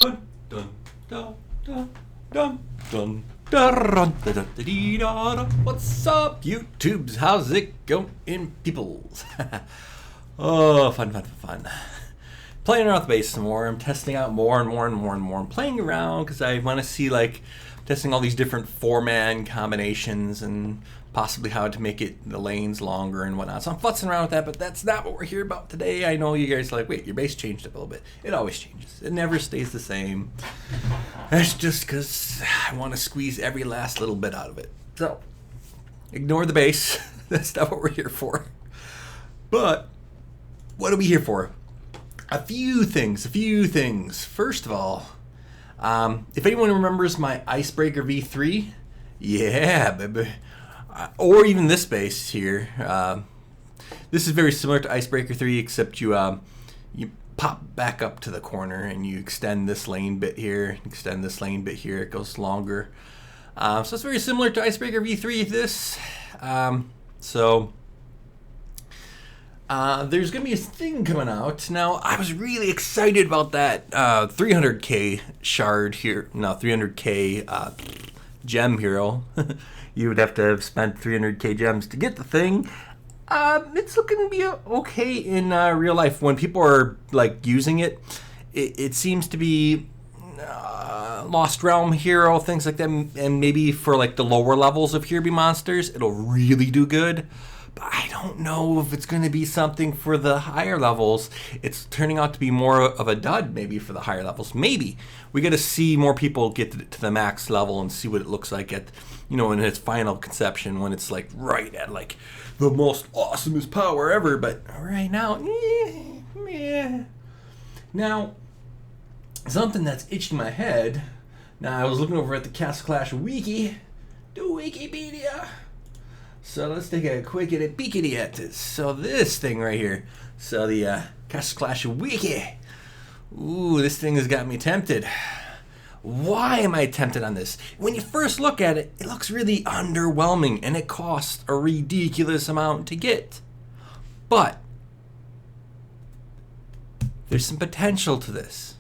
Dun, dun, dun, dun, dun, dun, dun, dun, dun, dee, da, da. What's up, YouTubes? How's it going, peoples? Oh, fun, fun, fun. Playing around with the bass some more. I'm testing out more and more and more and more. I'm playing around because I want to see, like, testing all these different four-man combinations and possibly how to make it the lanes longer and whatnot. So I'm futzing around with that, but that's not what we're here about today. I know you guys are like, wait, your bass changed up a little bit. It always changes. It never stays the same. That's just because I want to squeeze every last little bit out of it. So ignore the bass. That's not what we're here for. But what are we here for? A few things. First of all, if anyone remembers my Icebreaker V3, yeah, baby. Or even this bass here. This is very similar to Icebreaker 3, except you pop back up to the corner and you extend this lane bit here, extend this lane bit here. It goes longer. So it's very similar to Icebreaker V3. This. There's going to be a thing coming out. Now, I was really excited about that 300k shard here. No, 300k gem hero. You would have to have spent 300k gems to get the thing. It's looking to be okay in real life. When people are like using it, it seems to be Lost Realm hero, things like that. And maybe for like the lower levels of Here Be Monsters, it'll really do good. But I don't know if it's going to be something for the higher levels. It's turning out to be more of a dud maybe for the higher levels. Maybe. We got to see more people get to the max level and see what it looks like at, in its final conception, when it's like right at like the most awesomest power ever. But right now, meh. Now, something that's itching my head. Now, I was looking over at the Castle Clash wiki, the Wikipedia. So let's take a quick peekity at this. So this thing right here. So the Castle Clash Wiki. Ooh, this thing has got me tempted. Why am I tempted on this? When you first look at it, it looks really underwhelming and it costs a ridiculous amount to get. But there's some potential to this.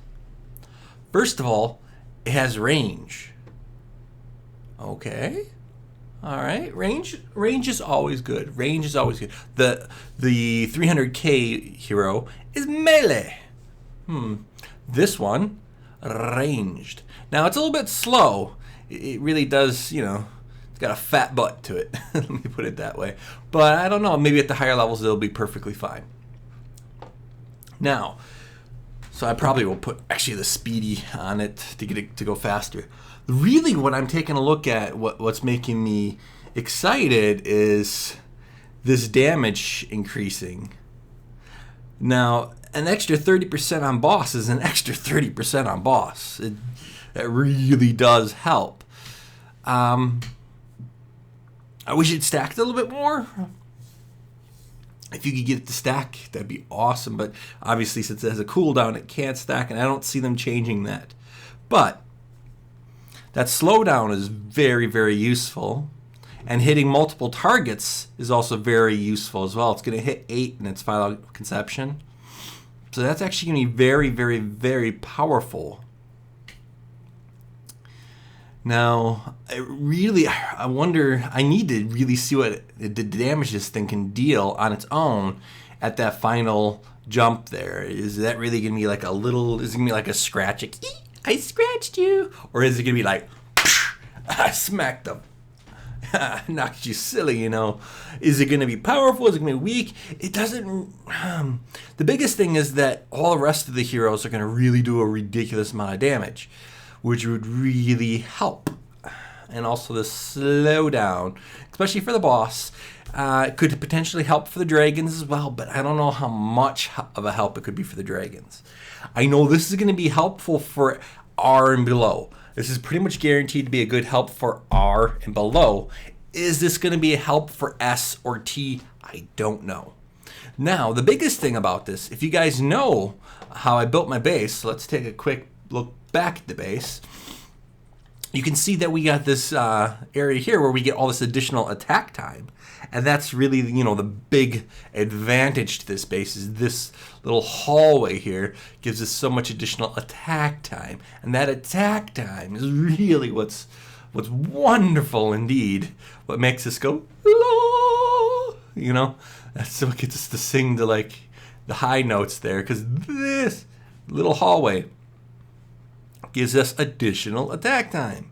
First of all, it has range. Okay. All right, range is always good. Range is always good. The 300k hero is melee. This one, ranged. Now it's a little bit slow. It really does, it's got a fat butt to it. Let me put it that way. But I don't know. Maybe at the higher levels it'll be perfectly fine. Now, so I probably will put actually the speedy on it to get it to go faster. Really, what I'm taking a look at, what's making me excited is this damage increasing. Now, an extra 30% on boss is an extra 30% on boss. It really does help. I wish it stacked a little bit more. If you could get it to stack, that'd be awesome. But obviously, since it has a cooldown, it can't stack, and I don't see them changing that. But that slowdown is very, very useful. And hitting multiple targets is also very useful as well. It's going to hit 8 in its final conception. So that's actually going to be very, very, very powerful. Now, I wonder, I need to really see what the damage this thing can deal on its own at that final jump there. Is that really going to be like is it going to be like a scratch? Like, I scratched you. Or is it going to be like, I smacked them. Knocked you silly, Is it going to be powerful? Is it going to be weak? It doesn't. The biggest thing is that all the rest of the heroes are going to really do a ridiculous amount of damage, which would really help. And also the slowdown, especially for the boss, could potentially help for the dragons as well, but I don't know how much of a help it could be for the dragons. I know this is going to be helpful for R and below. This is pretty much guaranteed to be a good help for R and below. Is this going to be a help for S or T? I don't know. Now, the biggest thing about this, if you guys know how I built my base, let's take a quick look back at the base. you can see that we got this area here where we get all this additional attack time. And that's really, you know, the big advantage to this base is this little hallway here gives us so much additional attack time. And that attack time is really what's wonderful indeed. What makes us go, la, you know? That's what gets us to sing to, like, the high notes there. Because this little hallway gives us additional attack time.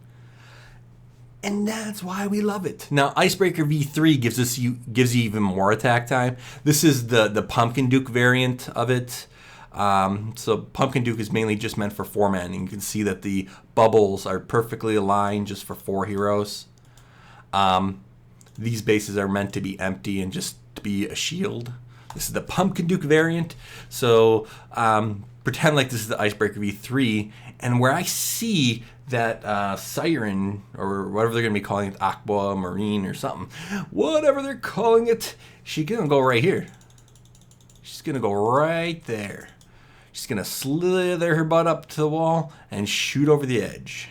And that's why we love it. Now, Icebreaker V3 gives you even more attack time. This is the Pumpkin Duke variant of it. So Pumpkin Duke is mainly just meant for 4-man. And you can see that the bubbles are perfectly aligned just for 4 heroes. These bases are meant to be empty and just to be a shield. This is the Pumpkin Duke variant. So pretend like this is the Icebreaker V3. And where I see that Siren, or whatever they're going to be calling it, Aqua, Marine, or something, whatever they're calling it, she's going to go right here. She's going to go right there. She's going to slither her butt up to the wall and shoot over the edge.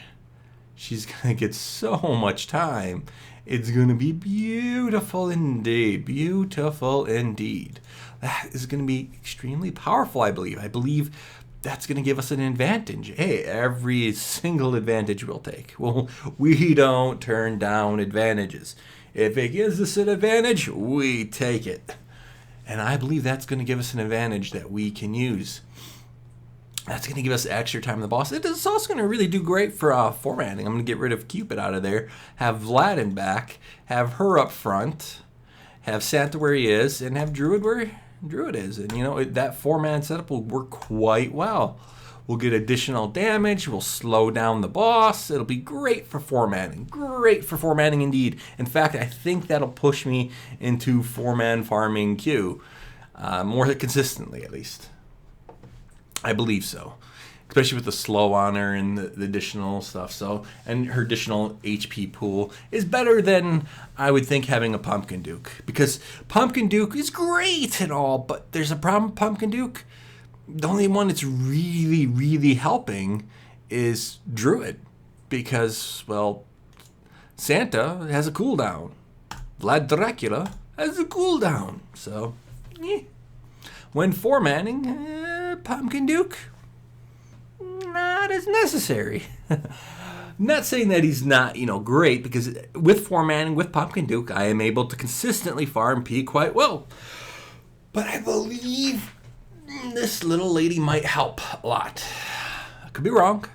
She's going to get so much time. It's going to be beautiful indeed. Beautiful indeed. That is going to be extremely powerful, I believe. I believe that's going to give us an advantage. Hey, every single advantage we'll take. Well, we don't turn down advantages. If it gives us an advantage, we take it. And I believe that's going to give us an advantage that we can use. That's going to give us extra time on the boss. It's also going to really do great for 4-manning. I'm going to get rid of Cupid out of there, have Vlad in back, have her up front, have Santa where he is, and have Druid where Druid is. And, you know, that 4-man setup will work quite well. We'll get additional damage. We'll slow down the boss. It'll be great for 4-manning. Great for 4-manning indeed. In fact, I think that'll push me into 4-man farming queue. More consistently, at least. I believe so. Especially with the slow on her and the additional stuff. So, and her additional HP pool is better than I would think having a Pumpkin Duke. Because Pumpkin Duke is great and all, but there's a problem with Pumpkin Duke. The only one that's really, really helping is Druid. Because, well, Santa has a cooldown. Vlad Dracula has a cooldown. So, yeah. When 4-manning, Pumpkin Duke, not as necessary. Not saying that he's not, you know, great, because with 4-manning, with Pumpkin Duke, I am able to consistently farm P quite well. But I believe this little lady might help a lot. I could be wrong.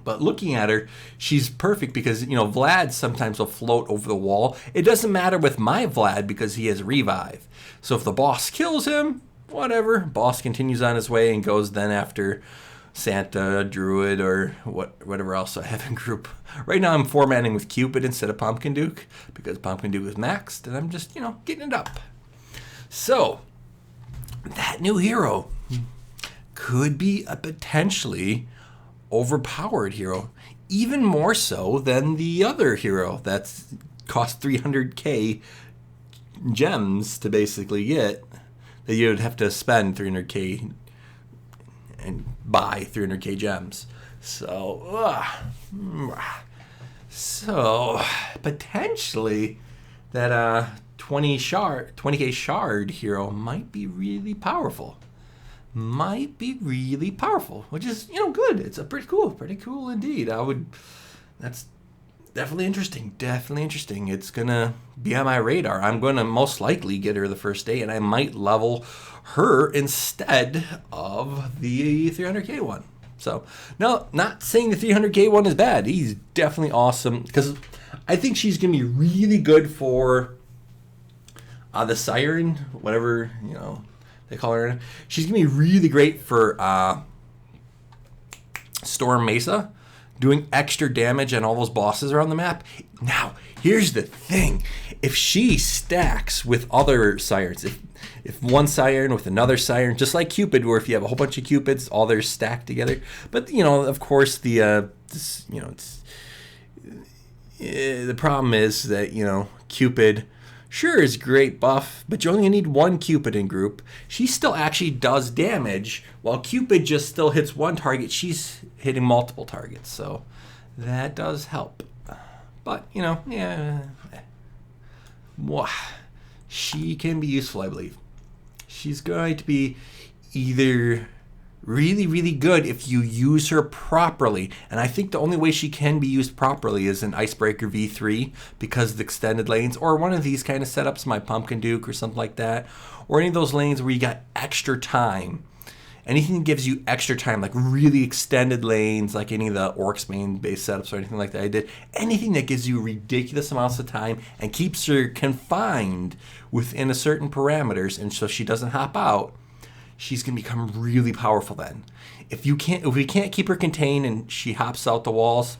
But looking at her, she's perfect because, you know, Vlad sometimes will float over the wall. It doesn't matter with my Vlad because he has revive. So if the boss kills him, whatever. Boss continues on his way and goes then after Santa, Druid, or whatever else I have in group. Right now I'm 4-manning with Cupid instead of Pumpkin Duke because Pumpkin Duke is maxed and I'm just, you know, getting it up. So that new hero could be a potentially overpowered hero, even more so than the other hero that's cost 300k gems to basically get, that you'd have to spend 300k and buy 300k gems. So potentially that 20k shard hero might be really powerful. Which is, you know, good. It's a pretty cool indeed. That's definitely interesting. It's gonna be on my radar. I'm gonna most likely get her the first day, and I might level her instead of the 300k one. So, no, not saying the 300k one is bad. He's definitely awesome, because I think she's gonna be really good for the Siren, whatever, you know, they call her. She's going to be really great for Storm Mesa, doing extra damage on all those bosses around the map. Now, here's the thing. If she stacks with other Sirens, if one Siren with another Siren, just like Cupid, where if you have a whole bunch of Cupids, all they're stacked together. But, you know, of course, the problem is that, you know, Cupid sure is great buff, but you only need one Cupid in group. She still actually does damage, while Cupid just still hits one target. She's hitting multiple targets, so that does help. But, you know, yeah, she can be useful, I believe. She's going to be either really, really good if you use her properly. And I think the only way she can be used properly is in Icebreaker V3 because of the extended lanes, or one of these kind of setups, my Pumpkin Duke or something like that, or any of those lanes where you got extra time. Anything that gives you extra time, like really extended lanes, like any of the Orcs main base setups or anything like that I did, anything that gives you ridiculous amounts of time and keeps her confined within a certain parameters, and so she doesn't hop out, she's going to become really powerful then. If we can't keep her contained and she hops out the walls,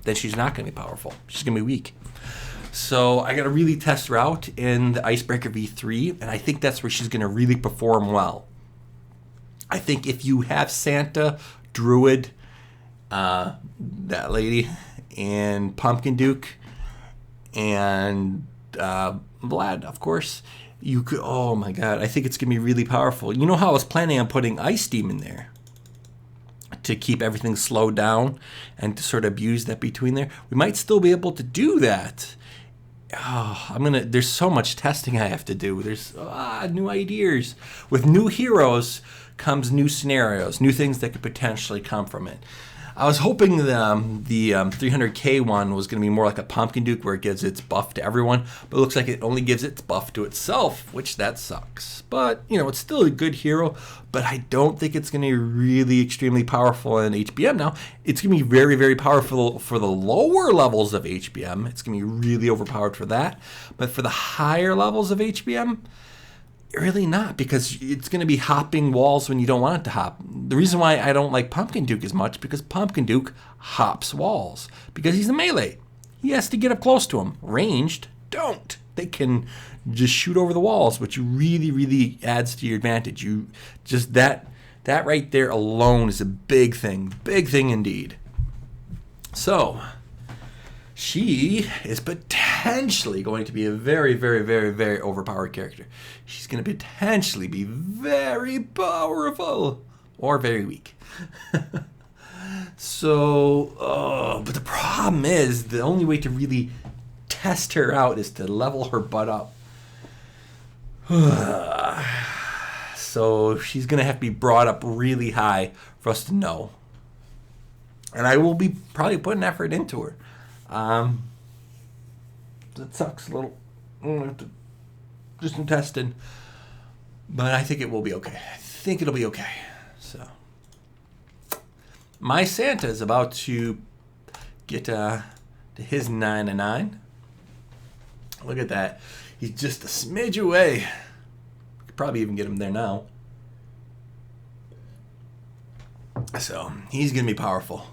then she's not going to be powerful. She's going to be weak. So I got to really test her out in the Icebreaker V3, and I think that's where she's going to really perform well. I think if you have Santa, Druid, that lady, and Pumpkin Duke, and Vlad, of course, you could, oh my god, I think it's going to be really powerful. You know how I was planning on putting Ice Demon there to keep everything slowed down and to sort of abuse that between there? We might still be able to do that. Oh, there's so much testing I have to do. There's new ideas. With new heroes comes new scenarios, new things that could potentially come from it. I was hoping the 300k one was going to be more like a Pumpkin Duke where it gives its buff to everyone, but it looks like it only gives its buff to itself, which that sucks. But, you know, it's still a good hero, but I don't think it's going to be really extremely powerful in HBM now. It's going to be very, very powerful for the lower levels of HBM. It's going to be really overpowered for that. But for the higher levels of HBM, really not, because it's going to be hopping walls when you don't want it to hop. The reason why I don't like Pumpkin Duke as much, because Pumpkin Duke hops walls, because he's a melee. He has to get up close to him. Ranged, don't. They can just shoot over the walls, which really, really adds to your advantage. You just that right there alone is a big thing indeed. So she is potentially going to be a very, very, very, very overpowered character. She's going to potentially be very powerful or very weak. So, but the problem is the only way to really test her out is to level her butt up. So she's going to have to be brought up really high for us to know. And I will be probably putting effort into her. That sucks a little. Just some testing. But I think it will be okay. I think it'll be okay. So, my Santa is about to get to his 9/9. Look at that. He's just a smidge away. Could probably even get him there now. So, he's going to be powerful.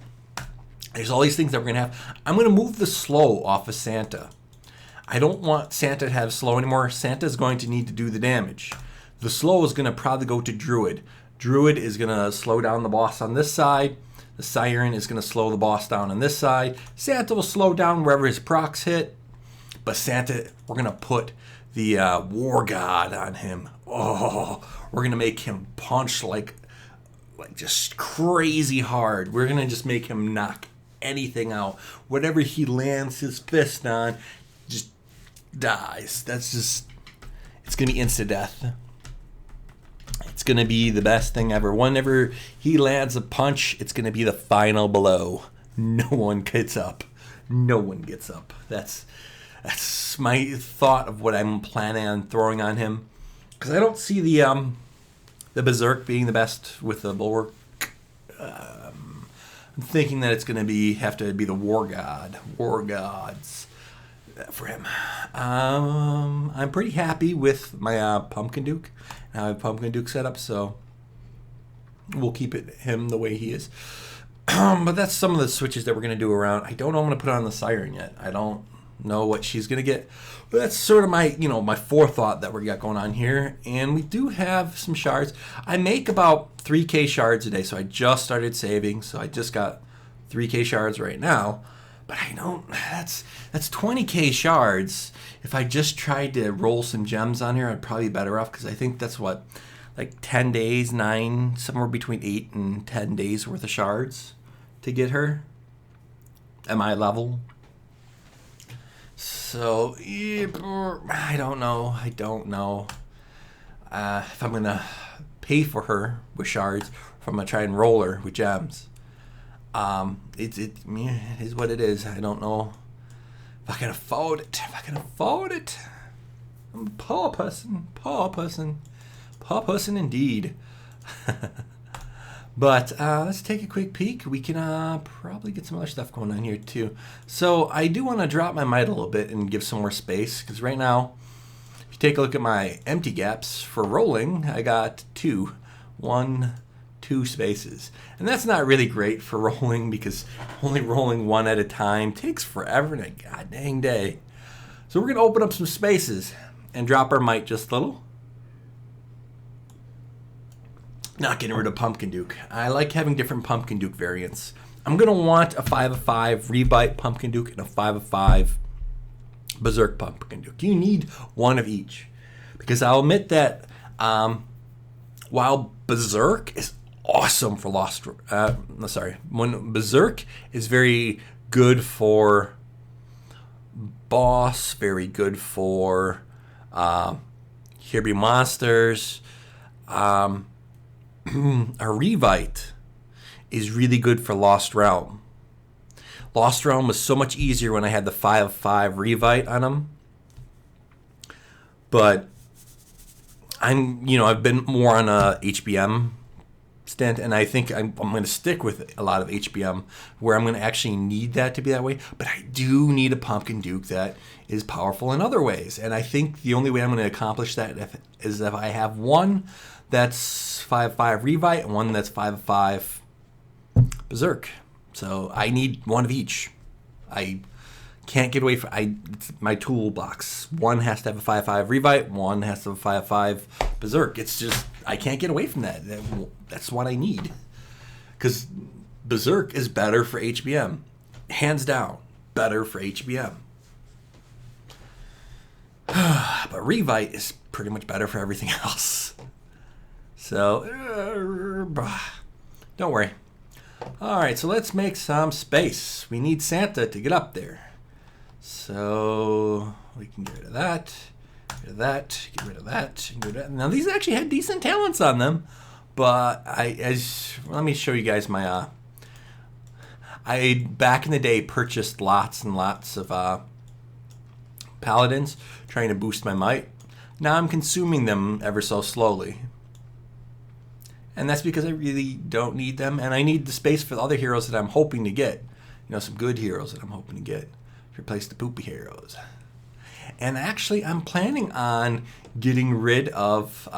There's all these things that we're going to have. I'm going to move the slow off of Santa. I don't want Santa to have slow anymore. Santa's going to need to do the damage. The slow is going to probably go to Druid. Druid is going to slow down the boss on this side. The Siren is going to slow the boss down on this side. Santa will slow down wherever his procs hit. But Santa, we're going to put the War God on him. Oh, we're going to make him punch like just crazy hard. We're going to just make him knock anything out. Whatever he lands his fist on just dies. That's just, it's going to be insta-death. It's going to be the best thing ever. Whenever he lands a punch, it's going to be the final blow. No one gets up. No one gets up. That's my thought of what I'm planning on throwing on him. Because I don't see the Berserk being the best with the Bulwark. I'm thinking that it's going to have to be the War Gods for him. I'm pretty happy with my Pumpkin Duke. I have Pumpkin Duke set up, so we'll keep him the way he is. But that's some of the switches that we're going to do around. I don't know I'm going to put on the Siren yet. I don't know what she's going to get. But that's sort of my forethought that we got going on here. And we do have some shards. I make about 3k shards a day, so I just started saving. So I just got 3k shards right now. But I don't, that's 20k shards. If I just tried to roll some gems on here, I'd probably be better off, because I think that's what, like 10 days, somewhere between 8 and 10 days worth of shards to get her. at my level. So, I don't know. If I'm going to pay for her with shards, if I'm going to try and roll her with gems. It is what it is. I don't know if I can afford it. I'm a poor person indeed. But let's take a quick peek. We can probably get some other stuff going on here too. So I do want to drop my might a little bit and give some more space, because right now, if you take a look at my empty gaps for rolling, I got 2 spaces. And that's not really great for rolling, because only rolling one at a time takes forever and a god dang day. So we're going to open up some spaces and drop our might just a little. Not getting rid of Pumpkin Duke. I like having different Pumpkin Duke variants. I'm going to want a 5/5 Rebite Pumpkin Duke and a 5/5 Berserk Pumpkin Duke. You need one of each. Because I'll admit that while Berserk is awesome for when Berserk is very good for boss, very good for Kirby monsters, a Revite is really good for Lost Realm. Lost Realm was so much easier when I had the 5/5 Revite on him. But I've been more on a HBM stint, and I think I'm going to stick with a lot of HBM, where I'm going to actually need that to be that way. But I do need a Pumpkin Duke that is powerful in other ways, and I think the only way I'm going to accomplish that is if I have one that's 5/5 Revite and one that's 5/5 Berserk. So I need one of each. I can't get away from it's my toolbox. One has to have a 5/5 Revite, one has to have a 5/5 Berserk. It's just, I can't get away from that. That's what I need. Because Berserk is better for HBM. Hands down, better for HBM. But Revite is pretty much better for everything else. So, don't worry. Alright, so let's make some space. We need Santa to get up there. So, we can get rid of that, get rid of that, get rid of that, get rid of that. Now, these actually had decent talents on them, but let me show you guys my, I, back in the day, purchased lots and lots of paladins, trying to boost my might. Now I'm consuming them ever so slowly. And that's because I really don't need them, and I need the space for the other heroes that I'm hoping to get. Some good heroes that I'm hoping to get. Replace the poopy heroes. And actually, I'm planning on getting rid of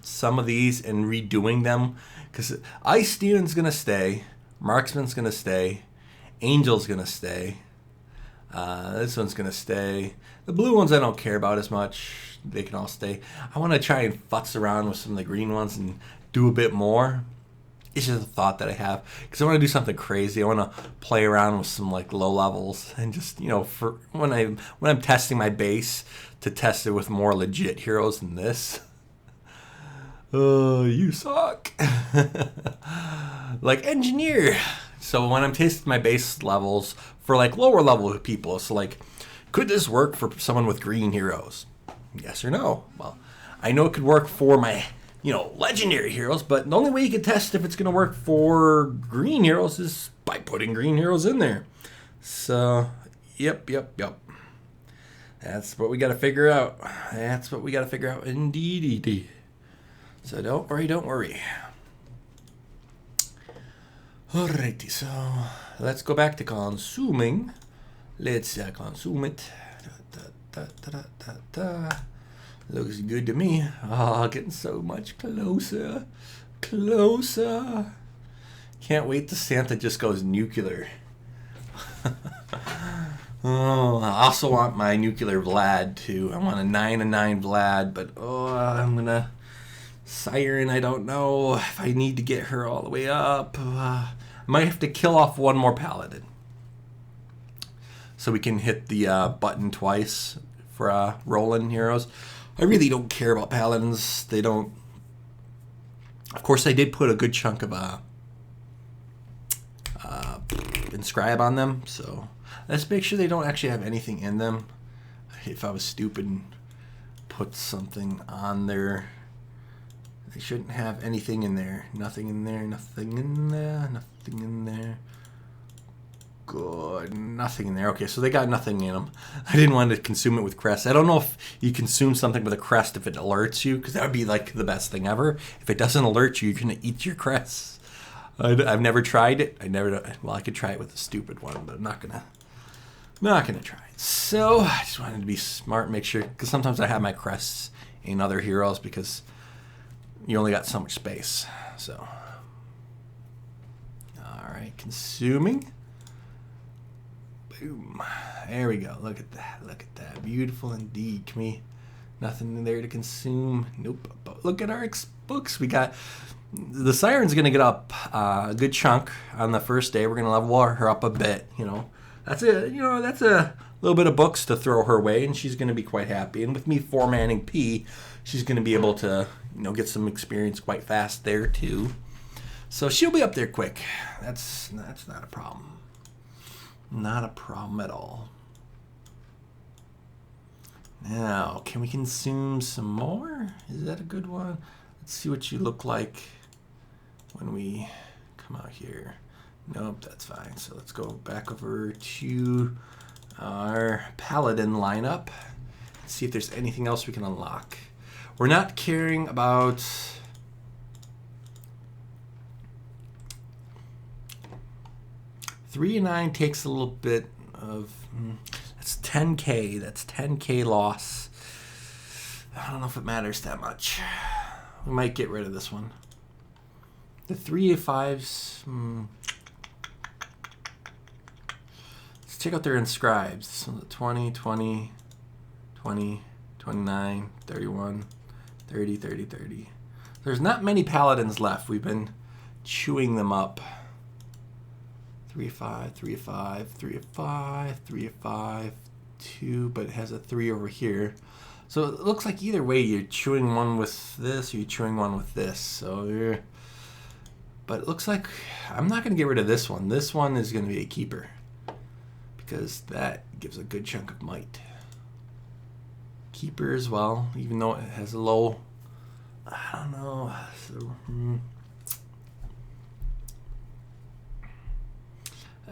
some of these and redoing them. Because Ice Demon's going to stay. Marksman's going to stay. Angel's going to stay. This one's going to stay. The blue ones I don't care about as much. They can all stay. I want to try and futz around with some of the green ones and do a bit more. It's just a thought that I have, because I want to do something crazy. I want to play around with some low levels, and just for when I'm testing my base, to test it with more legit heroes than this. Oh, you suck. Like Engineer. So when I'm testing my base levels for lower level people, so could this work for someone with green heroes? Yes or no? Well, I know it could work for my legendary heroes, but the only way you can test if it's going to work for green heroes is by putting green heroes in there. So, yep. That's what we got to figure out. Indeed. So don't worry. Alrighty, so let's go back to consuming. Let's consume it. Looks good to me. Getting so much closer. Can't wait till Santa just goes nuclear. I also want my nuclear Vlad too. I want a 9/9 Vlad, but I'm gonna Siren. I don't know if I need to get her all the way up. I might have to kill off one more paladin, so we can hit the button twice for rolling heroes. I really don't care about paladins. They don't. Of course, I did put a good chunk of inscribe on them. So let's make sure they don't actually have anything in them. If I was stupid and put something on there, they shouldn't have anything in there. Nothing in there, nothing in there, nothing in there. Good, nothing in there. Okay, so they got nothing in them. I didn't want to consume it with crest. I don't know if you consume something with a crest if it alerts you, because that would be like the best thing ever. If it doesn't alert you, you're gonna eat your crests. I've never tried it. Well, I could try it with a stupid one, but I'm not gonna try it. So I just wanted to be smart, make sure, because sometimes I have my crests in other heroes because you only got so much space. So, all right, consuming. Boom. There we go. Look at that. Look at that. Beautiful indeed. Can we? Nothing in there to consume. Nope. But look at our books. We got the Siren's going to get up a good chunk on the first day. We're going to level her up a bit. That's a little bit of books to throw her way, and she's going to be quite happy. And with me 4-manning P, she's going to be able to get some experience quite fast there too. So she'll be up there quick. That's not a problem. Not a problem at all. Now, can we consume some more? Is that a good one? Let's see what you look like when we come out here. Nope, that's fine. So let's go back over to our Paladin lineup and see if there's anything else we can unlock. We're not caring about... Three and 9 takes a little bit of... That's 10K. That's 10K loss. I don't know if it matters that much. We might get rid of this one. The 3-5s... Let's check out their inscribes. So 20, 20, 20, 29, 31, 30, 30, 30. There's not many paladins left. We've been chewing them up. 3-5, 3-5, 3-5, 3-5, 2, but it has a 3 over here. So it looks like either way you're chewing one with this or you're chewing one with this. So but it looks like I'm not going to get rid of this one. This one is going to be a keeper because that gives a good chunk of might. Keeper as well, even though it has a low, I don't know. So,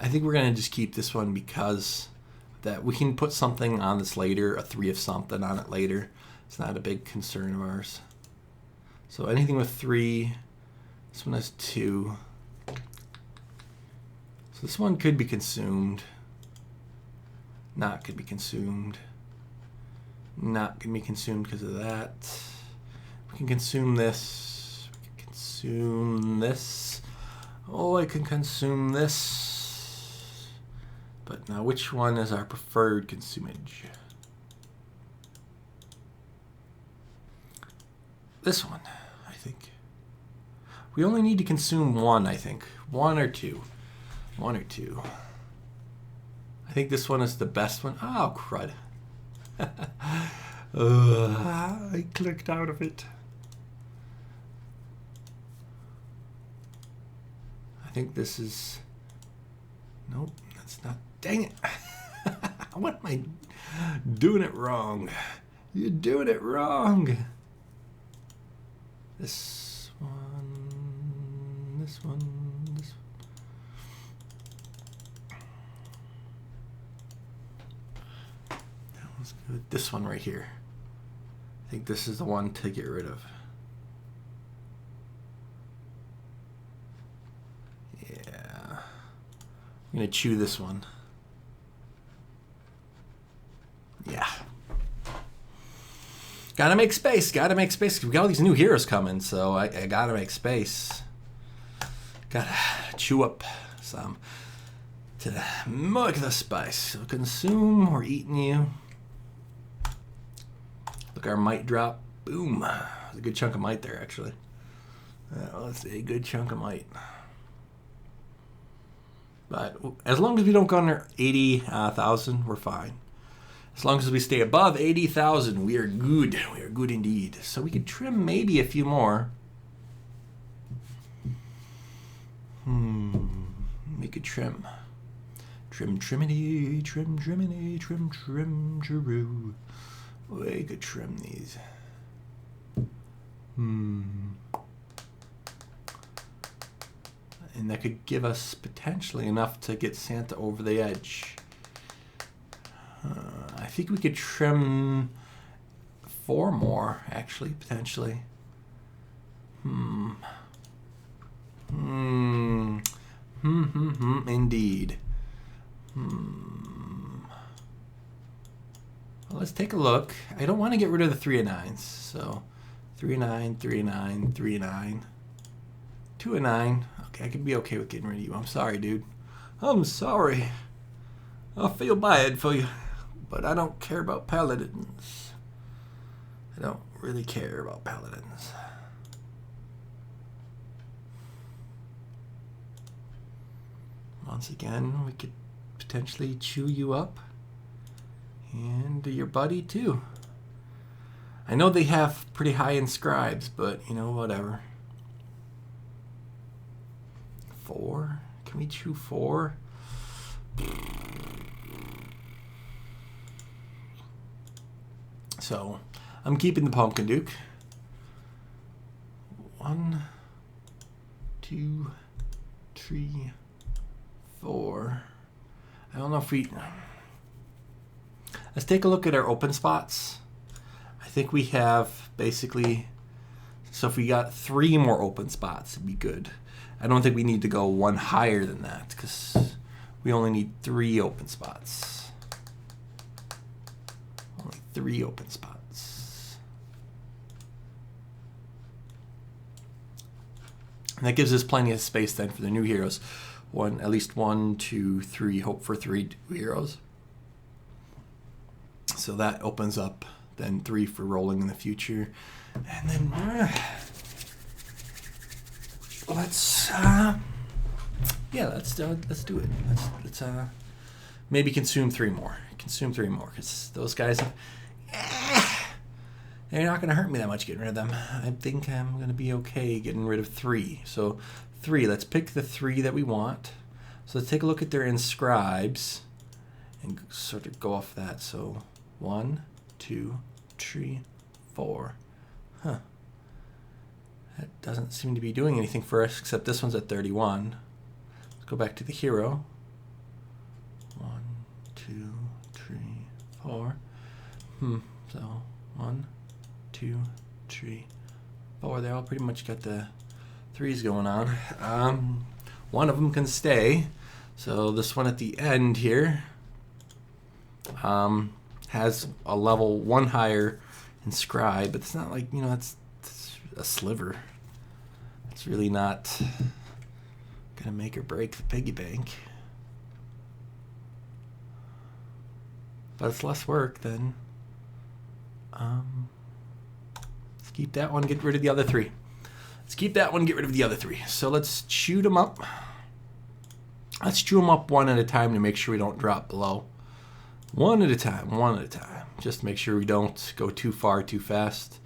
I think we're going to just keep this one because that we can put something on this later, a 3 of something on it later. It's not a big concern of ours. So anything with 3, this one has 2. So this one could be consumed. Not could be consumed. Not going to be consumed because of that. We can consume this. We can consume this. Oh, I can consume this. But now which one is our preferred consumage? This one, I think. We only need to consume one, I think. 1 or 2. 1 or 2. I think this one is the best one. Oh, crud. I clicked out of it. I think this is... Nope, that's not... Dang it. What am I doing it wrong? You're doing it wrong. This one, this one, this one. That was good. This one right here. I think this is the one to get rid of. Yeah. I'm going to chew this one. Yeah. Gotta make space. Gotta make space. We got all these new heroes coming, so I gotta make space. Gotta chew up some to make the spice. So consume. We're eating you. Look, our might drop. Boom. There's a good chunk of might there, actually. That's a good chunk of might. But as long as we don't go under 80,000, we're fine. As long as we stay above 80,000, we are good. We are good indeed. So we could trim maybe a few we could trim. Trim, trimity, trim, trimity, trim, trim, true. We could trim these. And that could give us potentially enough to get Santa over the edge. I think we could trim 4 more, actually, potentially. Indeed. Well, let's take a look. I don't want to get rid of the 3 of 9s, so 3 of 9, 3 of 9, 3 of 9, 2 of 9. Okay, I could be okay with getting rid of you. I'm sorry, dude. I'm sorry. I feel bad for you, but I don't care about paladins. I don't really care about paladins. Once again, we could potentially chew you up. And your buddy, too. I know they have pretty high inscribes, but, you know, whatever. 4? Can we chew 4? So, I'm keeping the Pumpkin Duke. 1, 2, 3, 4. I don't know if we... Let's take a look at our open spots. I think we have basically... So if we got 3 more open spots, it'd be good. I don't think we need to go 1 higher than that, because we only need 3 open spots. Only 3 open spots. And that gives us plenty of space then for the new heroes. At least 1, 2, 3, hope for 3 new heroes. So that opens up then 3 for rolling in the future. And then let's do it. Let's maybe consume 3 more. Consume 3 more, because those guys, they're not going to hurt me that much getting rid of them. I think I'm going to be okay getting rid of 3. So 3. Let's pick the 3 that we want. So let's take a look at their inscribes and sort of go off that. So 1, 2, 3, 4. Huh. That doesn't seem to be doing anything for us, except this one's at 31. Let's go back to the hero. 1, 2, 3, 4. So 1, 2, 3, 4. They all pretty much got the 3s going on. One of them can stay. So this one at the end here has a level 1 higher inscribe, but it's not like, you know, it's a sliver. It's really not gonna make or break the piggy bank. But it's less work than let's keep that one, get rid of the other 3. Let's keep that one, get rid of the other 3. So let's chew them up. Let's chew them up 1 at a time to make sure we don't drop below. 1 at a time, 1 at a time. Just to make sure we don't go too far too fast.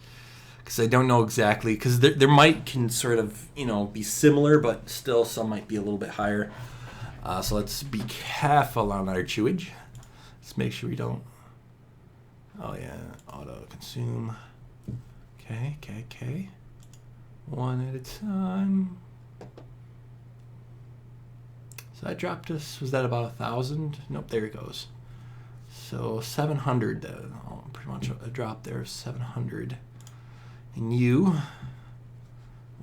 Because I don't know exactly, because there might can sort of, you know, be similar, but still some might be a little bit higher. So let's be careful on our chewage. Let's make sure we don't, oh yeah, auto consume. Okay. 1 at a time. So that dropped us, was that about 1,000? Nope, there it goes. So 700, pretty much a drop there of 700. And you,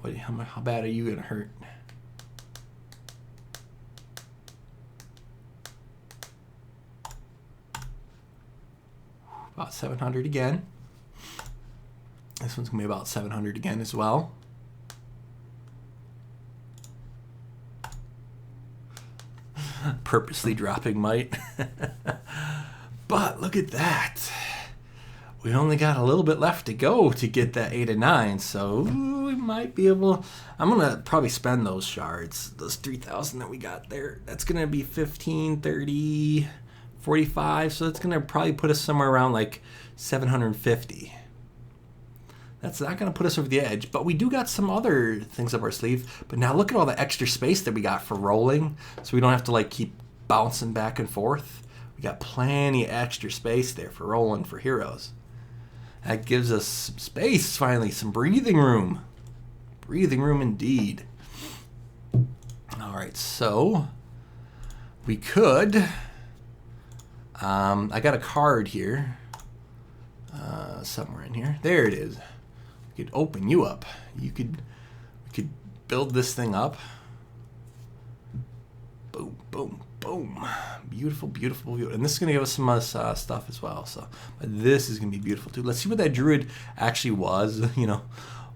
how bad are you gonna hurt? About 700 again. This one's gonna be about 700 again as well. Purposely dropping might. But look at that. We only got a little bit left to go to get that 8 and 9, so we might be able... I'm going to probably spend those shards, those 3,000 that we got there. That's going to be 15, 30, 45, so that's going to probably put us somewhere around like 750. That's not going to put us over the edge, but we do got some other things up our sleeve. But now look at all the extra space that we got for rolling, so we don't have to like keep bouncing back and forth. We got plenty of extra space there for rolling for heroes. That gives us some space, finally, some breathing room. Breathing room indeed. All right, so we could... I got a card here. Somewhere in here. There it is. We could open you up. We could build this thing up. Boom, boom, boom. Beautiful, beautiful, beautiful. And this is going to give us some stuff as well. So, but this is going to be beautiful too. Let's see what that druid actually was. You know,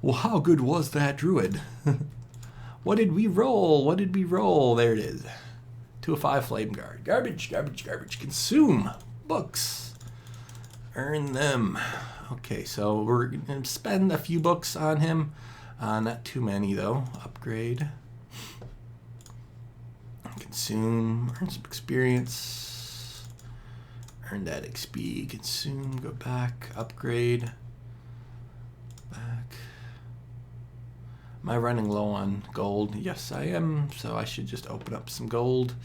well, how good was that druid? What did we roll? What did we roll? There it is. 2 of 5 flame guard. Garbage, garbage, garbage. Consume books. Earn them. Okay, so we're going to spend a few books on him. Not too many, though. Upgrade. Consume. Earn some experience. Earn that XP. Consume. Go back. Upgrade. Back. Am I running low on gold? Yes, I am. So I should just open up some gold.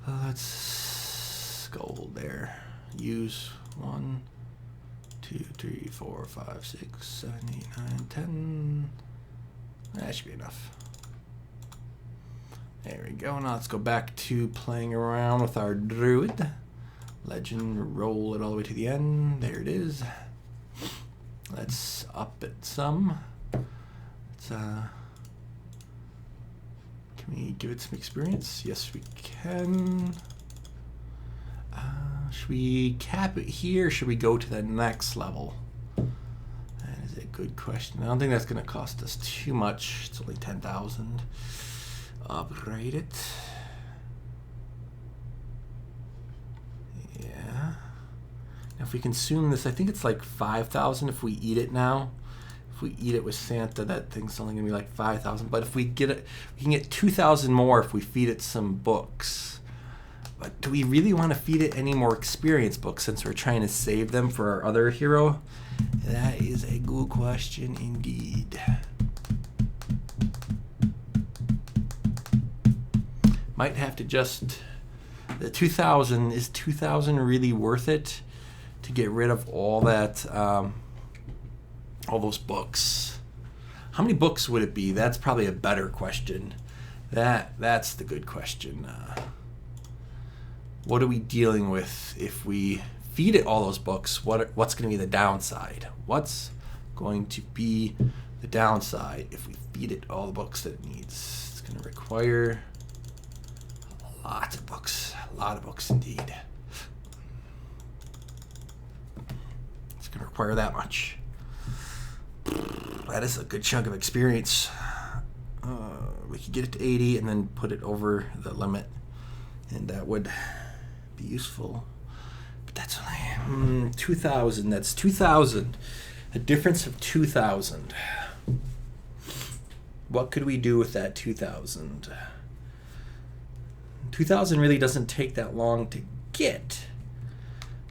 Let's gold there. Use 1, 2, 3, 4, 5, 6, 7, 8, 9, 10. That should be enough. There we go. Now let's go back to playing around with our druid. Legend, roll it all the way to the end. There it is. Let's up it some. Let's, can we give it some experience? Yes, we can. Should we cap it here? Or should we go to the next level? That is a good question. I don't think that's going to cost us too much. It's only 10,000. Upgrade it. Yeah. Now if we consume this, I think it's like 5,000 if we eat it now. If we eat it with Santa, that thing's only going to be like 5,000. But if we get it, we can get 2,000 more if we feed it some books. But do we really want to feed it any more experience books since we're trying to save them for our other hero? That is a good question indeed. Might have to just... The 2,000, is 2,000 really worth it to get rid of all that, all those books? How many books would it be? That's probably a better question. That's the good question. What are we dealing with if we feed it all those books? What's going to be the downside? What's going to be the downside if we feed it all the books that it needs? It's going to require lots of books. A lot of books indeed. It's going to require that much. That is a good chunk of experience. We could get it to 80 and then put it over the limit, and that would be useful. But that's only 2,000. That's 2,000. A difference of 2,000. What could we do with that 2,000? 2,000 really doesn't take that long to get.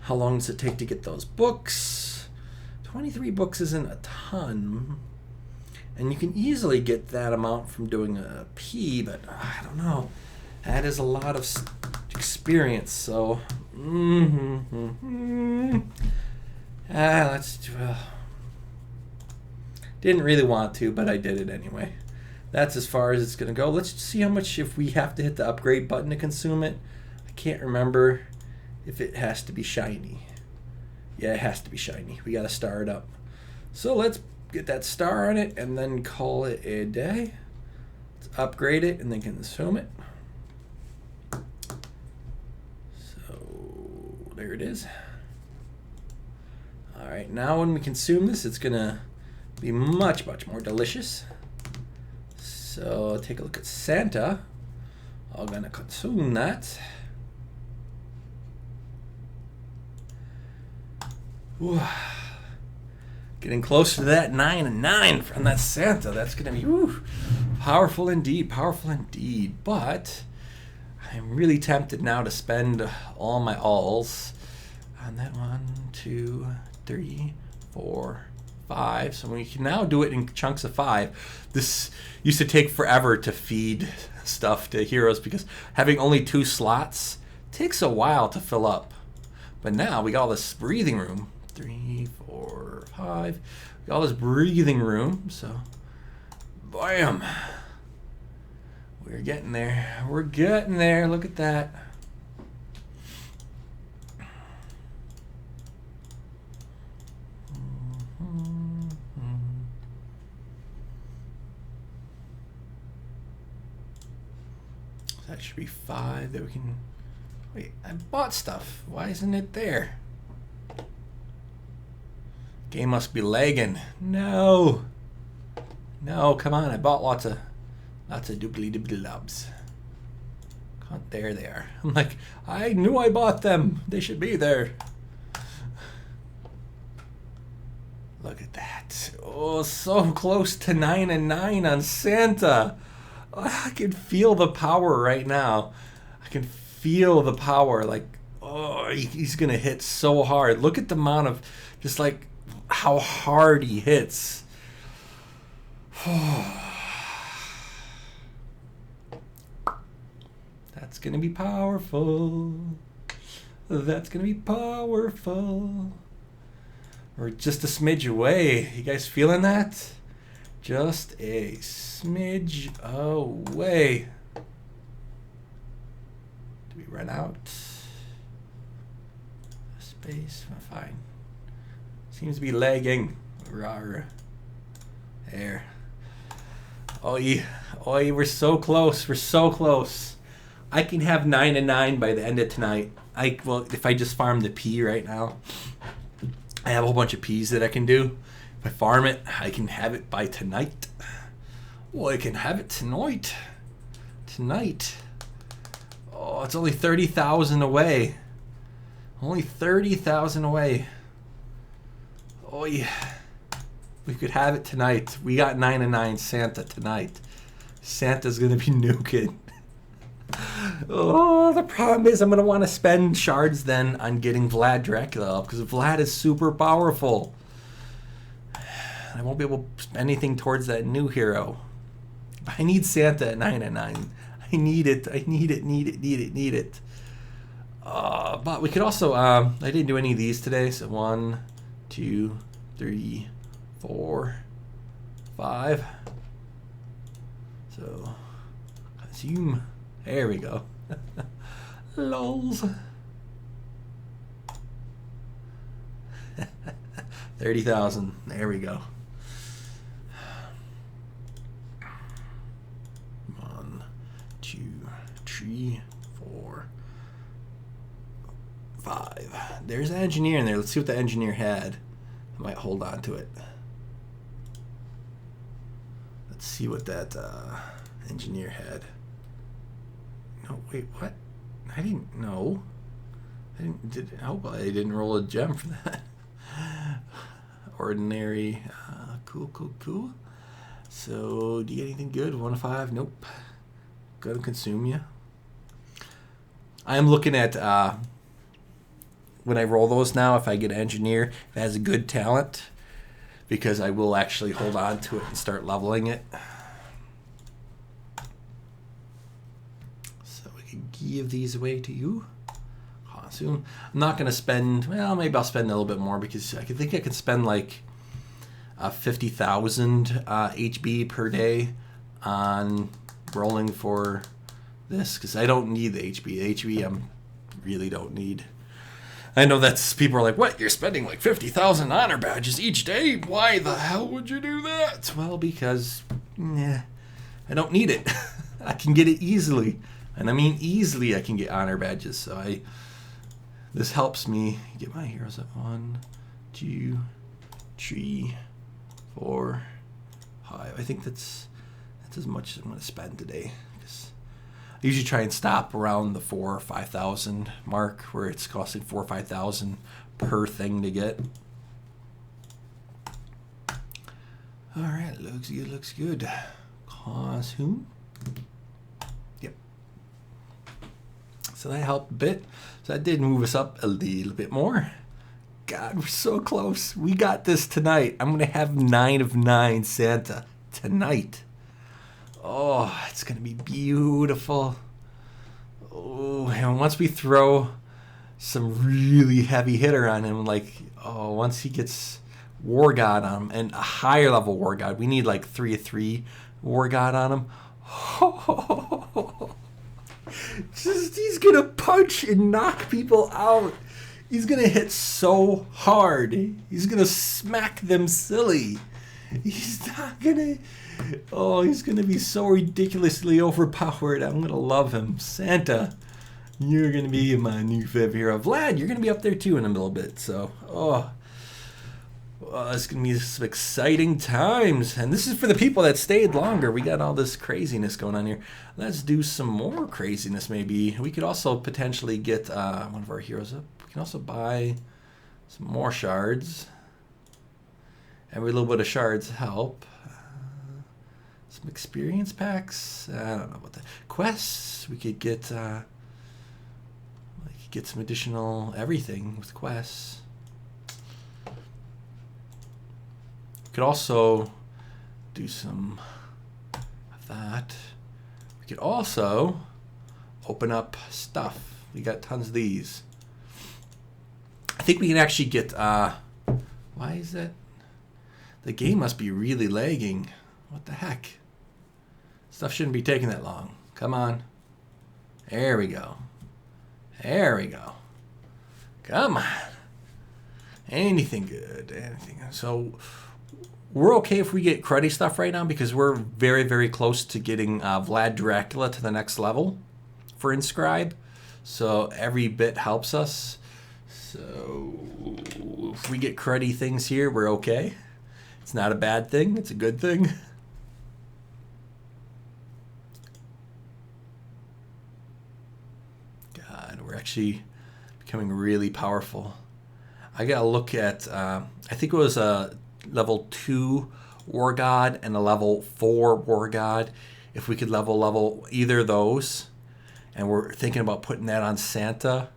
How long does it take to get those books? 23 books isn't a ton. And you can easily get that amount from doing a P, but I don't know. That is a lot of experience, so... let's do... Didn't really want to, but I did it anyway. That's as far as it's going to go. Let's see how much, if we have to hit the upgrade button to consume it. I can't remember if it has to be shiny. Yeah, it has to be shiny. We got to star it up. So let's get that star on it and then call it a day. Let's upgrade it and then consume it. So there it is. All right, now when we consume this, it's going to be much, much more delicious. So take a look at Santa. I'm going to consume that. Ooh. Getting close to that 9 and 9 from that Santa. That's going to be powerful indeed, powerful indeed. But I'm really tempted now to spend all my alls on that 1, 2, 3, 4, 5. So we can now do it in chunks of 5. This used to take forever to feed stuff to heroes because having only 2 slots takes a while to fill up. But now we got all this breathing room. 3, 4, 5. We got all this breathing room. So, bam. We're getting there. We're getting there. Look at that. That should be 5 that we can... Wait, I bought stuff. Why isn't it there? Game must be lagging. No. No, come on. I bought lots of doobly lobs. There they are. I'm like, I knew I bought them. They should be there. Look at that. Oh, so close to 9 and 9 on Santa. I can feel the power right now. I can feel the power. Like, oh, he's going to hit so hard. Look at the amount of, just like, how hard he hits. That's going to be powerful. That's going to be powerful. We're just a smidge away. You guys feeling that? Just a smidge away. Do we run out? Space, fine. Seems to be lagging. Rawr. There. Oi, oi, we're so close. We're so close. I can have 9 and 9 by the end of tonight. Well, if I just farm the P right now, I have a whole bunch of P's that I can do. If I farm it, I can have it by tonight. Well, I can have it tonight. Tonight. Oh, it's only 30,000 away. Only 30,000 away. Oh, yeah. We could have it tonight. We got 9 and 9 Santa tonight. Santa's going to be nuking. Oh, the problem is I'm going to want to spend shards then on getting Vlad Dracula up because Vlad is super powerful. I won't be able to spend anything towards that new hero. I need Santa at 9 and 9. I need it. I need it, need it, need it, need it. But we could also, I didn't do any of these today. So 1, 2, 3, 4, 5. So, consume. There we go. Lols. 30,000. There we go. 1, 2, 3, 4, 5. There's an engineer in there. Let's see what the engineer had. I might hold on to it. Let's see what that engineer had. No, wait, what? I didn't know. I hope I didn't roll a gem for that. Ordinary. Cool. So, do you get anything good? 1 to 5? Nope. Gonna consume you. I am looking at when I roll those now, if I get an engineer, if it has a good talent, because I will actually hold on to it and start leveling it. So we can give these away to you. Consume. I'm not going to spend, well, maybe I'll spend a little bit more because I think I can spend like 50,000 HB per day on rolling for this because I don't need the HB. The HB I really don't need. I know that's, people are like, what, you're spending like 50,000 honor badges each day? Why the hell would you do that? Well, because, I don't need it. I can get it easily. And I mean easily I can get honor badges. So this helps me get my heroes up. 1, 2, 3, 4, 5. I think that's as much as I'm going to spend today. I usually try and stop around the 4,000 or 5,000 mark, where it's costing 4,000 or 5,000 per thing to get. All right, looks good. Looks good. Consume. Yep. So that helped a bit. So that did move us up a little bit more. God, we're so close. We got this tonight. I'm going to have 9 of 9 Santa tonight. Oh, it's going to be beautiful. Oh, and once we throw some really heavy hitter on him, like, oh, once he gets War God on him, and a higher level War God, we need like 3 of 3 War God on him. He's going to punch and knock people out. He's going to hit so hard. He's going to smack them silly. He's not going to... Oh, he's going to be so ridiculously overpowered. I'm going to love him. Santa, you're going to be my new favorite hero. Vlad, you're going to be up there too in a little bit. So, it's going to be some exciting times. And this is for the people that stayed longer. We got all this craziness going on here. Let's do some more craziness maybe. We could also potentially get one of our heroes up. We can also buy some more shards. Every little bit of shards help. Some experience packs. I don't know about that. Quests. We could get some additional everything with quests. We could also do some of that. We could also open up stuff. We got tons of these. I think we can actually get. Why is that? The game must be really lagging. What the heck? Stuff shouldn't be taking that long. Come on. There we go. There we go. Come on. Anything good. Anything. So we're okay if we get cruddy stuff right now because we're very, very close to getting Vlad Dracula to the next level for inscribe. So every bit helps us. So if we get cruddy things here, we're okay. It's not a bad thing. It's a good thing. God, we're actually becoming really powerful. I got to look at, I think it was a level 2 War God and a level 4 War God. If we could level either of those. And we're thinking about putting that on Santa.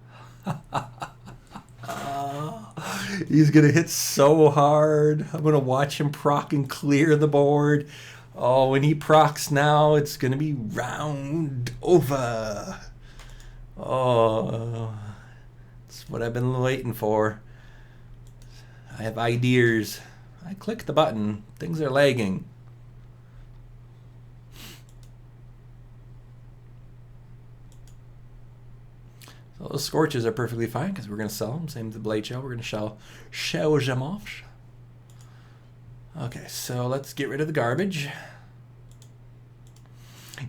He's going to hit so hard. I'm going to watch him proc and clear the board. Oh, when he procs now, it's going to be round over. Oh, that's what I've been waiting for. I have ideas. I click the button. Things are lagging. So those scorches are perfectly fine because we're going to sell them. Same with the blade shell. We're going to shell them off. Okay, so let's get rid of the garbage.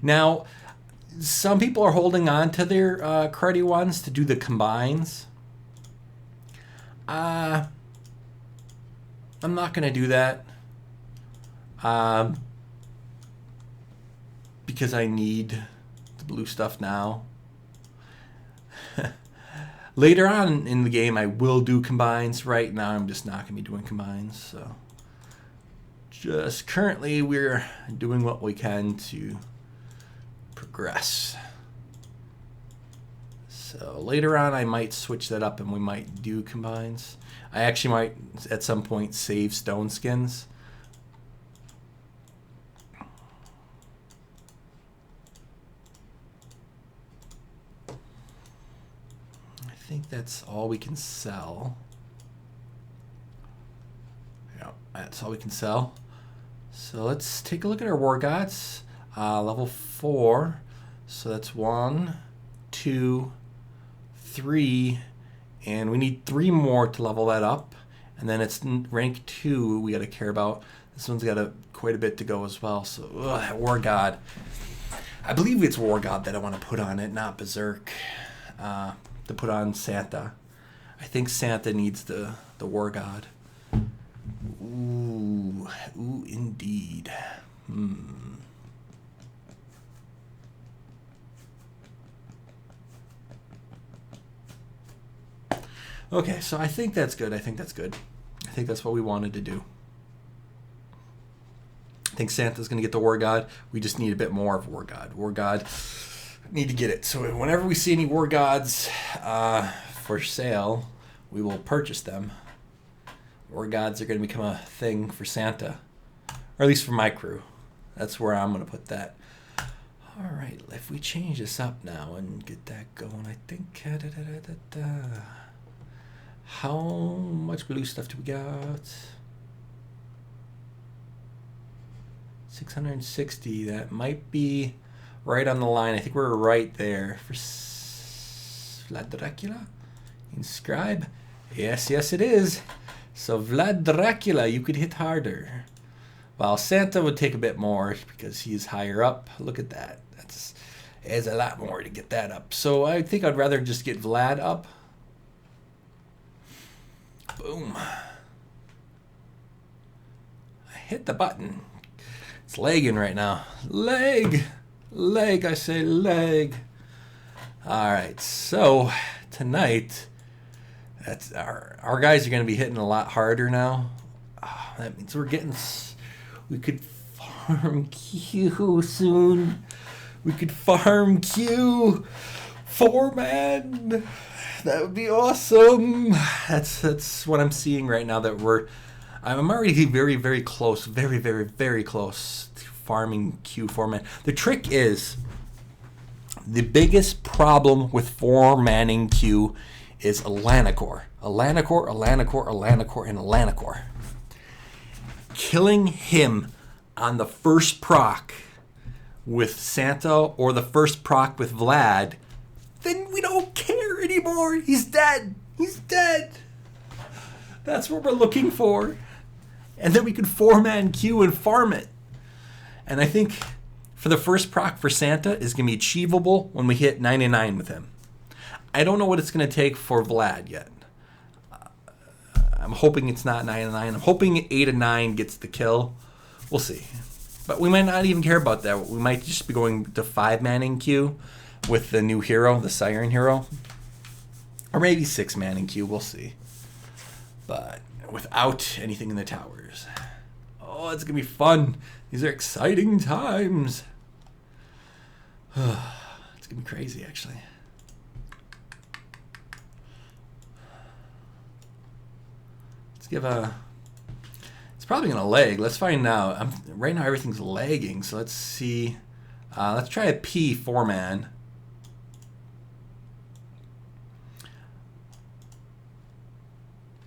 Now, some people are holding on to their cruddy ones to do the combines. I'm not going to do that. Because I need the blue stuff now. Later on in the game, I will do combines. Right now, I'm just not going to be doing combines. So, just currently, we're doing what we can to progress. So, later on, I might switch that up and we might do combines. I actually might, at some point, save stone skins. I think that's all we can sell. Yeah, that's all we can sell. So let's take a look at our war gods. Level 4. So that's 1, 2, 3, and we need 3 more to level that up. And then it's rank 2 we got to care about. This one's got quite a bit to go as well. So that war god. I believe it's war god that I want to put on it, not berserk. To put on Santa. I think Santa needs the war god. Ooh, indeed. Okay, so I think that's good. I think that's what we wanted to do. I think Santa's going to get the war god. We just need a bit more of war god. War god. Need to get it. So whenever we see any war gods for sale, we will purchase them. War gods are going to become a thing for Santa. Or at least for my crew. That's where I'm going to put that. Alright, if we change this up now and get that going, I think... How much blue stuff do we got? 660. That might be right on the line. I think we're right there. For Vlad Dracula? Inscribe? Yes, yes it is. So Vlad Dracula, you could hit harder. While Santa would take a bit more because he's higher up. Look at that. There's a lot more to get that up. So I think I'd rather just get Vlad up. Boom. I hit the button. It's lagging right now. Leg. Leg, I say leg. Alright, so tonight, that's our guys are going to be hitting a lot harder now. Oh, that means we could farm Q soon. We could farm Q. 4-man. That would be awesome. That's what I'm seeing right now. I'm already very, very close. Very, very, very close to farming Q 4-man. The trick is, the biggest problem with 4-manning Q is Alanicore. Alanicore, Alanicore, Alanicore, and Alanicore. Killing him on the first proc with Santa or the first proc with Vlad, then we don't care anymore. He's dead. He's dead. That's what we're looking for. And then we can 4-man Q and farm it. And I think for the first proc for Santa is going to be achievable when we hit 99 with him. I don't know what it's going to take for Vlad yet. I'm hoping it's not 99. I'm hoping 8 and 9 gets the kill. We'll see. But we might not even care about that. We might just be going to 5-manning Q with the new hero, the Siren hero. Or maybe 6-manning Q. We'll see. But without anything in the towers. Oh, it's going to be fun. These are exciting times. It's going to be crazy, actually. Let's give a... It's probably going to lag. Let's find out. Right now, everything's lagging. So let's see. Let's try a P 4-man.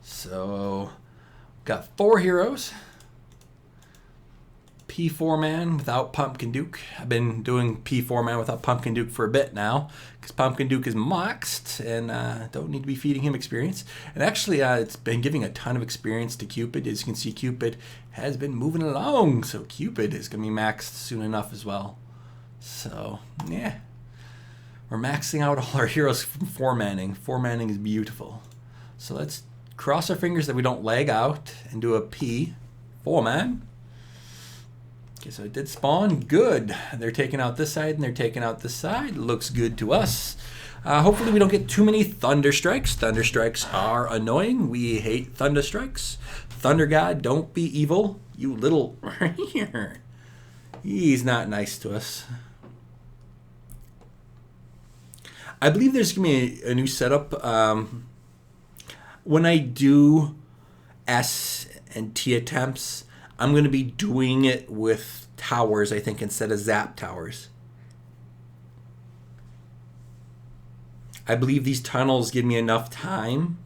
So, got 4 heroes. P4-man without Pumpkin Duke. I've been doing P4-man without Pumpkin Duke for a bit now, because Pumpkin Duke is moxed and don't need to be feeding him experience. And actually, it's been giving a ton of experience to Cupid. As you can see, Cupid has been moving along, so Cupid is going to be maxed soon enough as well. So, yeah. We're maxing out all our heroes from 4-manning. 4-manning is beautiful. So let's cross our fingers that we don't lag out and do a P 4-man. Okay, so it did spawn. Good. They're taking out this side and they're taking out this side. Looks good to us. Hopefully we don't get too many Thunder Strikes. Thunder Strikes are annoying. We hate Thunder Strikes. Thunder God, don't be evil. You little... He's not nice to us. I believe there's going to be a new setup. When I do S and T attempts, I'm going to be doing it with towers, I think, instead of zap towers. I believe these tunnels give me enough time.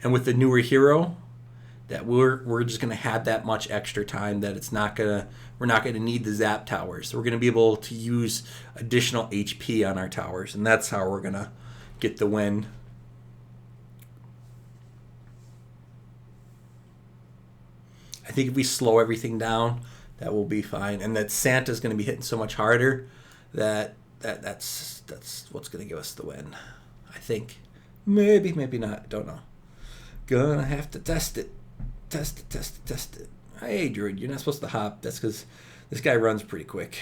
And with the newer hero, that we're just going to have that much extra time that we're not going to need the zap towers. So we're going to be able to use additional HP on our towers. And that's how we're going to get the win. I think if we slow everything down, that will be fine. And that Santa's going to be hitting so much harder that's what's going to give us the win. I think. Maybe, maybe not. Don't know. Gonna have to test it. Test it. Hey, Druid, you're not supposed to hop. That's because this guy runs pretty quick.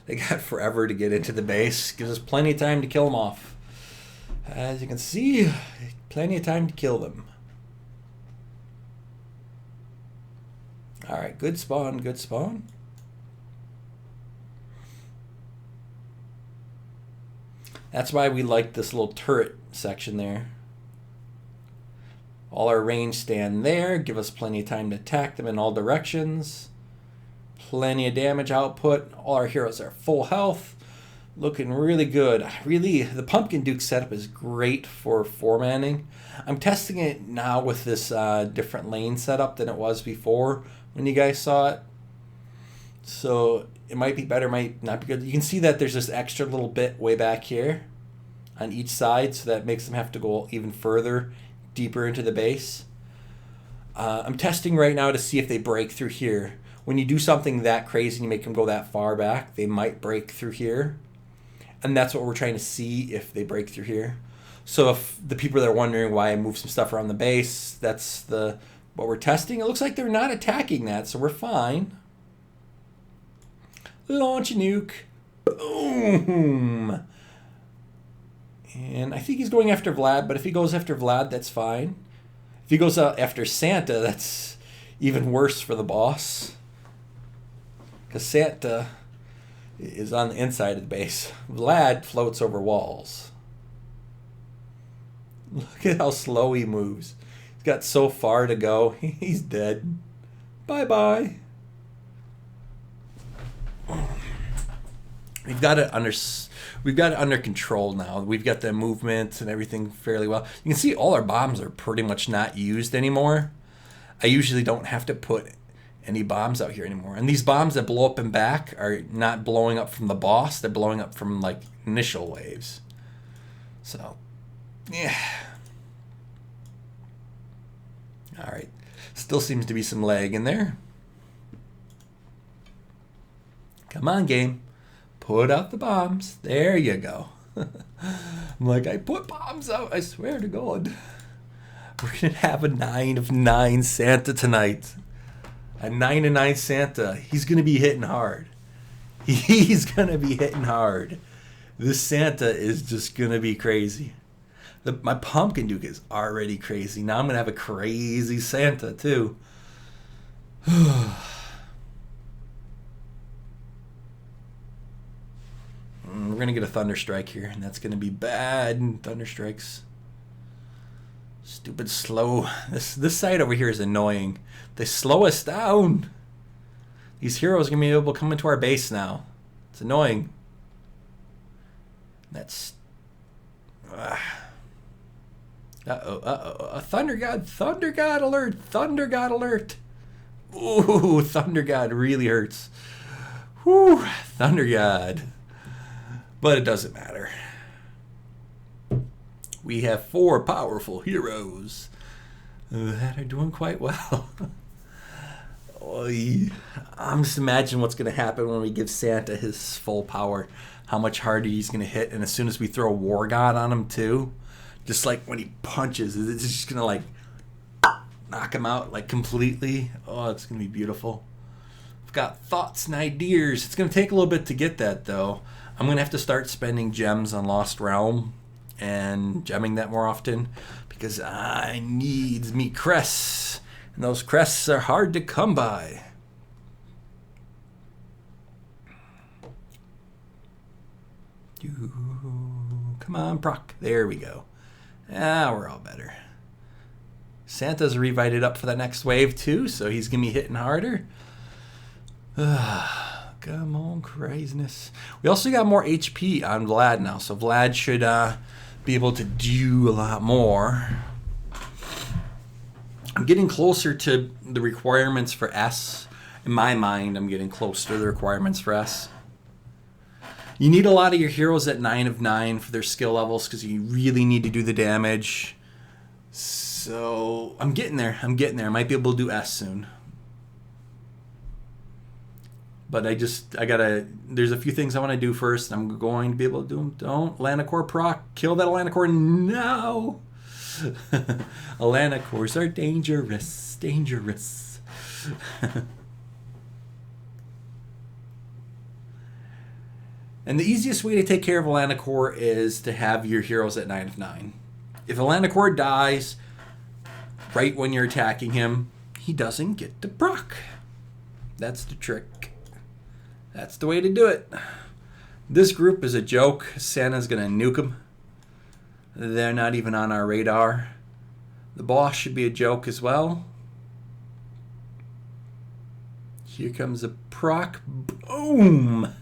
They got forever to get into the base. Gives us plenty of time to kill them off. As you can see, plenty of time to kill them. Alright, good spawn, good spawn. That's why we like this little turret section there. All our range stand there, give us plenty of time to attack them in all directions. Plenty of damage output. All our heroes are full health. Looking really good. Really, the Pumpkin Duke setup is great for 4-manning. I'm testing it now with this different lane setup than it was before when you guys saw it. So it might be better, might not be good. You can see that there's this extra little bit way back here on each side, so that makes them have to go even further, deeper into the base. I'm testing right now to see if they break through here. When you do something that crazy and you make them go that far back, they might break through here. And that's what we're trying to see, if they break through here. So if the people that are wondering why I moved some stuff around the base, that's what we're testing. It looks like they're not attacking that, so we're fine. Launch a nuke. Boom. And I think he's going after Vlad, but if he goes after Vlad, that's fine. If he goes after Santa, that's even worse for the boss. Because Santa is on the inside of the base. Vlad floats over walls. Look at how slow he moves. He's got so far to go. He's dead. Bye-bye. We've got it under control now. We've got the movement and everything fairly well. You can see all our bombs are pretty much not used anymore. I usually don't have to put any bombs out here anymore. And these bombs that blow up and back are not blowing up from the boss. They're blowing up from like initial waves. So, yeah. All right. Still seems to be some lag in there. Come on, game. Put out the bombs. There you go. I'm like, I put bombs out. I swear to God. We're going to have a 9 of 9 Santa tonight. A 9 of 9 Santa. He's going to be hitting hard. He's going to be hitting hard. This Santa is just going to be crazy. My Pumpkin Duke is already crazy. Now I'm going to have a crazy Santa, too. We're going to get a Thunder Strike here, and that's going to be bad. Thunder Strikes. Stupid slow. This side over here is annoying. They slow us down. These heroes are going to be able to come into our base now. It's annoying. That's... Uh-oh. Thunder God alert. Thunder God alert. Ooh, Thunder God really hurts. Whew, Thunder God. But it doesn't matter. We have 4 powerful heroes that are doing quite well. I'm just imagining what's going to happen when we give Santa his full power. How much harder he's going to hit. And as soon as we throw a War God on him too, just like when he punches, it's just going to like knock him out like completely. Oh, it's going to be beautiful. I've got thoughts and ideas. It's going to take a little bit to get that though. I'm going to have to start spending gems on Lost Realm and gemming that more often because I need me crests. And those crests are hard to come by. Come on, Brock. There we go. We're all better. Santa's revited up for the next wave too, so he's going to be hitting harder. Come on, craziness. We also got more HP on Vlad now, so Vlad should be able to do a lot more. I'm getting closer to the requirements for S. In my mind, I'm getting close to the requirements for S. You need a lot of your heroes at 9 of 9 for their skill levels because you really need to do the damage. So I'm getting there. I might be able to do S soon. But there's a few things I want to do first. I'm going to be able to do them. Don't. Lanacore proc. Kill that Lanacore now. Lanacores are dangerous. Dangerous. And the easiest way to take care of a Lanacore is to have your heroes at 9 of 9. If a Lanacore dies right when you're attacking him, he doesn't get to proc. That's the trick. That's the way to do it. This group is a joke. Santa's gonna nuke them. They're not even on our radar. The boss should be a joke as well. Here comes a proc. Boom!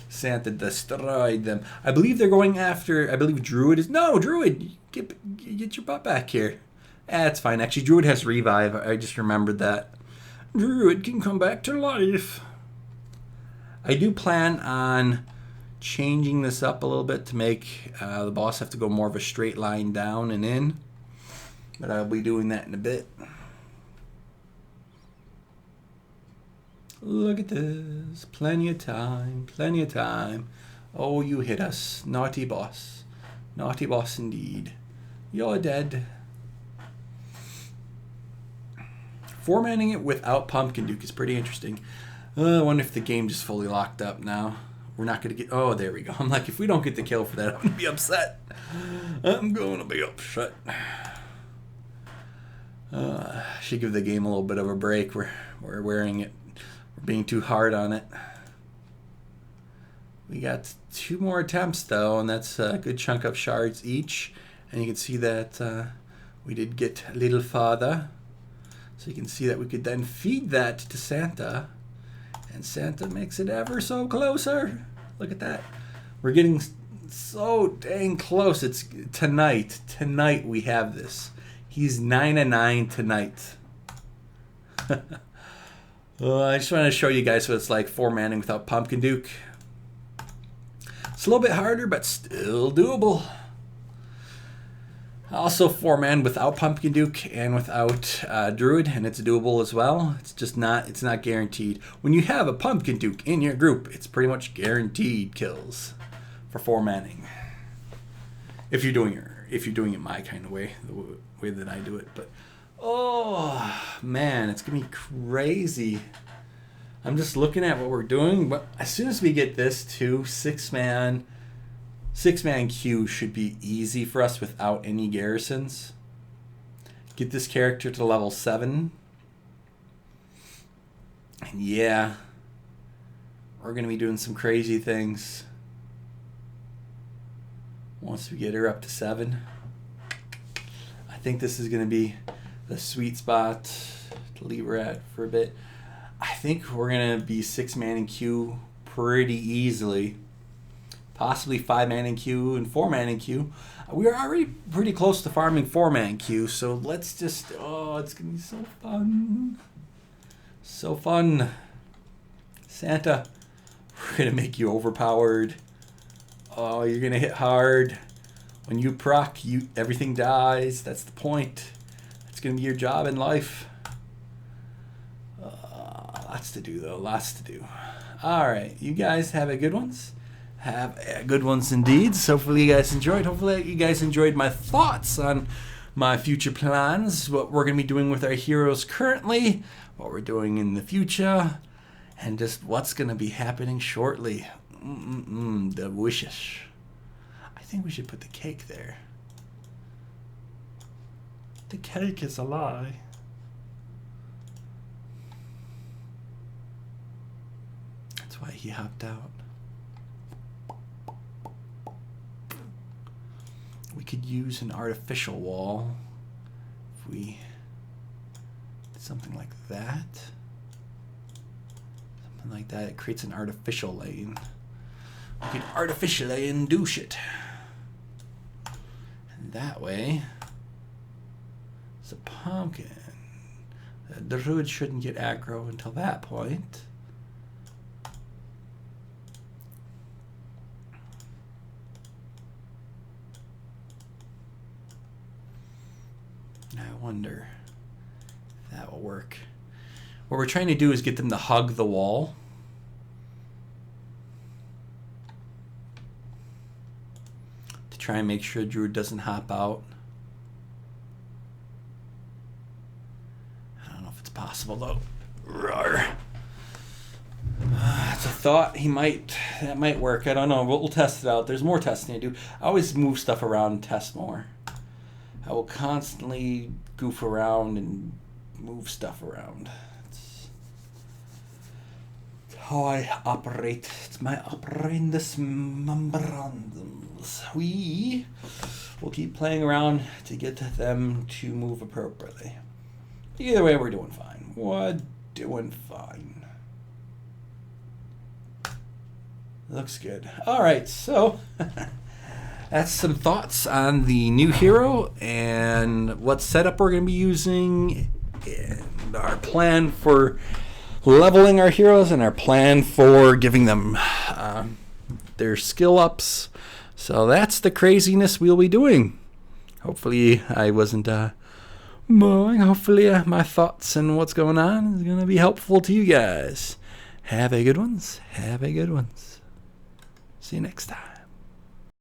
Santa destroyed them. I believe they're going after... I believe Druid is... No, Druid! Get your butt back here. That's fine. Actually, Druid has revive. I just remembered that. Druid can come back to life. I do plan on changing this up a little bit to make the boss have to go more of a straight line down and in. But I'll be doing that in a bit. Look at this. Plenty of time. Plenty of time. Oh, you hit us. Naughty boss. Naughty boss indeed. You're dead. Formatting it without Pumpkin Duke is pretty interesting. I wonder if the game just fully locked up now. We're not going to get... Oh, there we go. I'm like, if we don't get the kill for that, I'm going to be upset. I'm going to be upset. Should give the game a little bit of a break. We're wearing it. We're being too hard on it. We got 2 more attempts, though, and that's a good chunk of shards each. And you can see that we did get a little farther. So you can see that we could then feed that to Santa. And Santa makes it ever so closer. Look at that. We're getting so dang close. It's tonight. Tonight we have this. He's 9-9 tonight. I just wanted to show you guys what it's like formatting without Pumpkin Duke. It's a little bit harder, but still doable. Also 4-man without Pumpkin Duke and without Druid, and it's doable as well. It's just not. It's not guaranteed. When you have a Pumpkin Duke in your group, it's pretty much guaranteed kills for 4-manning. If you're doing it my kind of way, the way that I do it. But oh man, it's gonna be crazy. I'm just looking at what we're doing, but as soon as we get this to 6-man queue should be easy for us without any garrisons. Get this character to level 7. And yeah, we're going to be doing some crazy things once we get her up to 7. I think this is going to be the sweet spot to leave her at for a bit. I think we're going to be 6-man in queue pretty easily. Possibly 5-man in queue and 4-man in queue. We are already pretty close to farming 4-man queue, so let's just... Oh, it's going to be so fun. So fun. Santa, we're going to make you overpowered. Oh, you're going to hit hard. When you proc, everything dies. That's the point. That's going to be your job in life. Lots to do, though. Lots to do. All right. You guys have a good ones. Have good ones indeed. So hopefully you guys enjoyed. Hopefully you guys enjoyed my thoughts on my future plans, what we're going to be doing with our heroes currently, what we're doing in the future, and just what's going to be happening shortly. Delicious. I think we should put the cake there. The cake is a lie. That's why he hopped out. We could use an artificial wall if we did something like that. Something like that. It creates an artificial lane. We could artificially induce it. And that way, it's a pumpkin. The druid shouldn't get aggro until that point. I wonder if that will work. What we're trying to do is get them to hug the wall. To try and make sure Druid doesn't hop out. I don't know if it's possible though. Roar. It's a thought. That might work. I don't know. We'll test it out. There's more testing to do. I always move stuff around and test more. I will constantly goof around and move stuff around. It's how I operate. It's my operandus memorandums. We will keep playing around to get them to move appropriately. Either way, we're doing fine. We're doing fine. Looks good. All right, so that's some thoughts on the new hero and what setup we're going to be using, and our plan for leveling our heroes, and our plan for giving them their skill ups. So that's the craziness we'll be doing. Hopefully I wasn't boring. Hopefully my thoughts and what's going on is going to be helpful to you guys. Have a good ones. Have a good ones. See you next time.